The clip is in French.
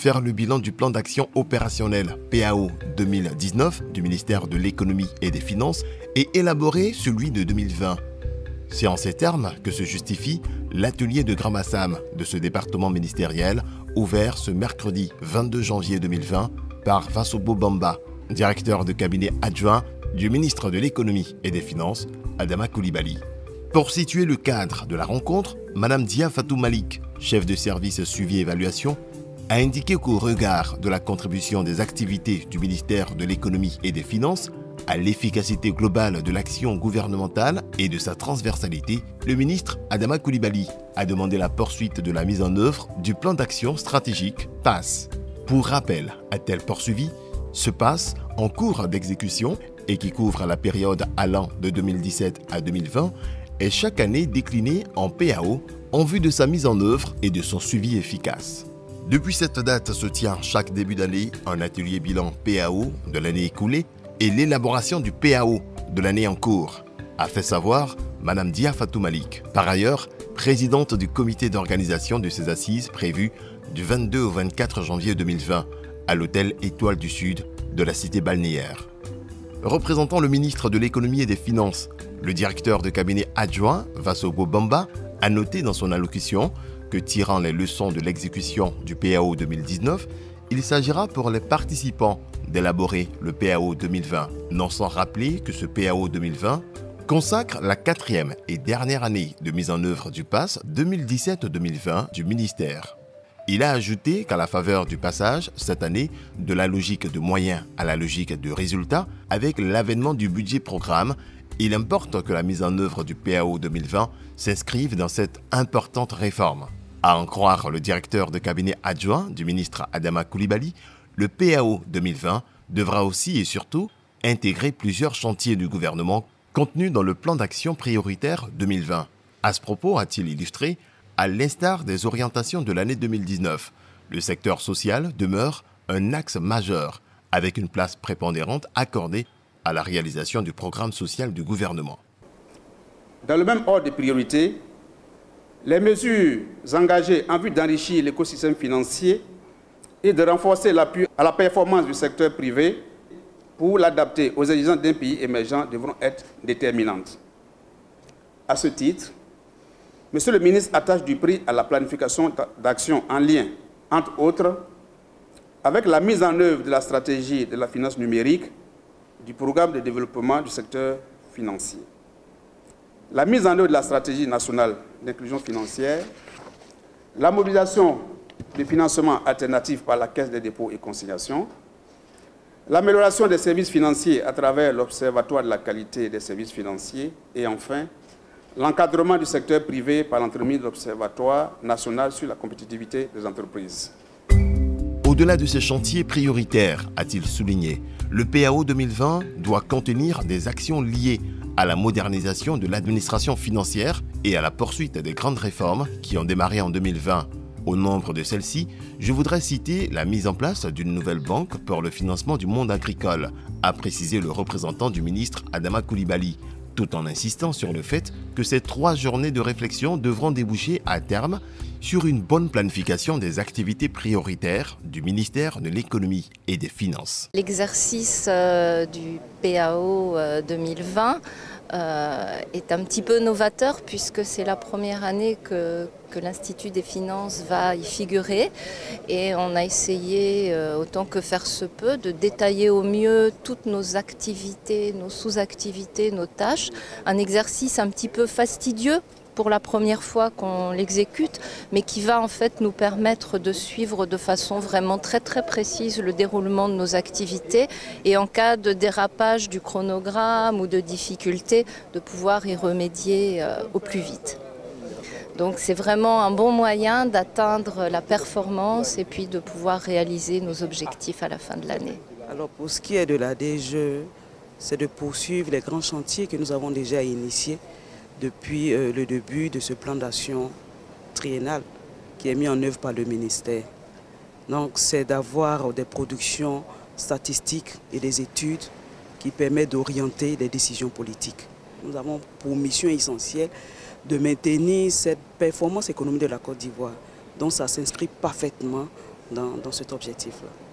faire le bilan du plan d'action opérationnel PAO 2019 du ministère de l'Économie et des Finances et élaborer celui de 2020. C'est en ces termes que se justifie l'atelier de Grand Massam de ce département ministériel ouvert ce mercredi 22 janvier 2020 par Vassobo Bamba, directeur de cabinet adjoint du ministre de l'Économie et des Finances, Adama Coulibaly. Pour situer le cadre de la rencontre, Mme Dia Fatou Malik, chef de service suivi et évaluation, a indiqué qu'au regard de la contribution des activités du ministère de l'Économie et des Finances à l'efficacité globale de l'action gouvernementale et de sa transversalité, le ministre Adama Coulibaly a demandé la poursuite de la mise en œuvre du plan d'action stratégique PASS. Pour rappel, a-t-elle poursuivi, ce PASS en cours d'exécution et qui couvre la période allant de 2017 à 2020 est chaque année décliné en PAO en vue de sa mise en œuvre et de son suivi efficace. Depuis cette date se tient chaque début d'année un atelier bilan PAO de l'année écoulée et l'élaboration du PAO de l'année en cours, a fait savoir Mme Dia Fatou Malik, par ailleurs présidente du comité d'organisation de ces assises prévues du 22 au 24 janvier 2020 à l'hôtel Étoile du Sud de la cité balnéaire. Représentant le ministre de l'Économie et des Finances, le directeur de cabinet adjoint, Vassobo Bamba, a noté dans son allocution que tirant les leçons de l'exécution du PAO 2019, il s'agira pour les participants d'élaborer le PAO 2020, non sans rappeler que ce PAO 2020 consacre la 4e et dernière année de mise en œuvre du PASS 2017-2020 du ministère. Il a ajouté qu'à la faveur du passage, cette année, de la logique de moyens à la logique de résultats, avec l'avènement du budget programme, il importe que la mise en œuvre du PAO 2020 s'inscrive dans cette importante réforme. À en croire le directeur de cabinet adjoint du ministre Adama Coulibaly, le PAO 2020 devra aussi et surtout intégrer plusieurs chantiers du gouvernement contenus dans le plan d'action prioritaire 2020. À ce propos, a-t-il illustré, à l'instar des orientations de l'année 2019, le secteur social demeure un axe majeur avec une place prépondérante accordée à la réalisation du programme social du gouvernement. Dans le même ordre de priorité, les mesures engagées en vue d'enrichir l'écosystème financier et de renforcer l'appui à la performance du secteur privé pour l'adapter aux exigences d'un pays émergent devront être déterminantes. À ce titre, Monsieur le ministre attache du prix à la planification d'actions en lien, entre autres, avec la mise en œuvre de la stratégie de la finance numérique, du programme de développement du secteur financier. La mise en œuvre de la stratégie nationale d'inclusion financière, la mobilisation de financements alternatifs par la Caisse des dépôts et consignations, l'amélioration des services financiers à travers l'Observatoire de la qualité des services financiers et enfin, l'encadrement du secteur privé par l'entremise de l'Observatoire national sur la compétitivité des entreprises. Au-delà de ces chantiers prioritaires, a-t-il souligné, le PAO 2020 doit contenir des actions liées à la modernisation de l'administration financière et à la poursuite des grandes réformes qui ont démarré en 2020. Au nombre de celles-ci, je voudrais citer la mise en place d'une nouvelle banque pour le financement du monde agricole, a précisé le représentant du ministre Adama Coulibaly, tout en insistant sur le fait que ces 3 journées de réflexion devront déboucher à terme sur une bonne planification des activités prioritaires du ministère de l'Économie et des Finances. L'exercice du PAO 2020 est un petit peu novateur puisque c'est la première année que l'Institut des Finances va y figurer et on a essayé, autant que faire se peut, de détailler au mieux toutes nos activités, nos sous-activités, nos tâches. Un exercice un petit peu fastidieux pour la première fois qu'on l'exécute, mais qui va en fait nous permettre de suivre de façon vraiment très précise le déroulement de nos activités et en cas de dérapage du chronogramme ou de difficulté, de pouvoir y remédier au plus vite. Donc c'est vraiment un bon moyen d'atteindre la performance et puis de pouvoir réaliser nos objectifs à la fin de l'année. Alors pour ce qui est de la DGE, c'est de poursuivre les grands chantiers que nous avons déjà initiés depuis le début de ce plan d'action triennal qui est mis en œuvre par le ministère. Donc c'est d'avoir des productions statistiques et des études qui permettent d'orienter les décisions politiques. Nous avons pour mission essentielle de maintenir cette performance économique de la Côte d'Ivoire. Donc ça s'inscrit parfaitement dans cet objectif-là.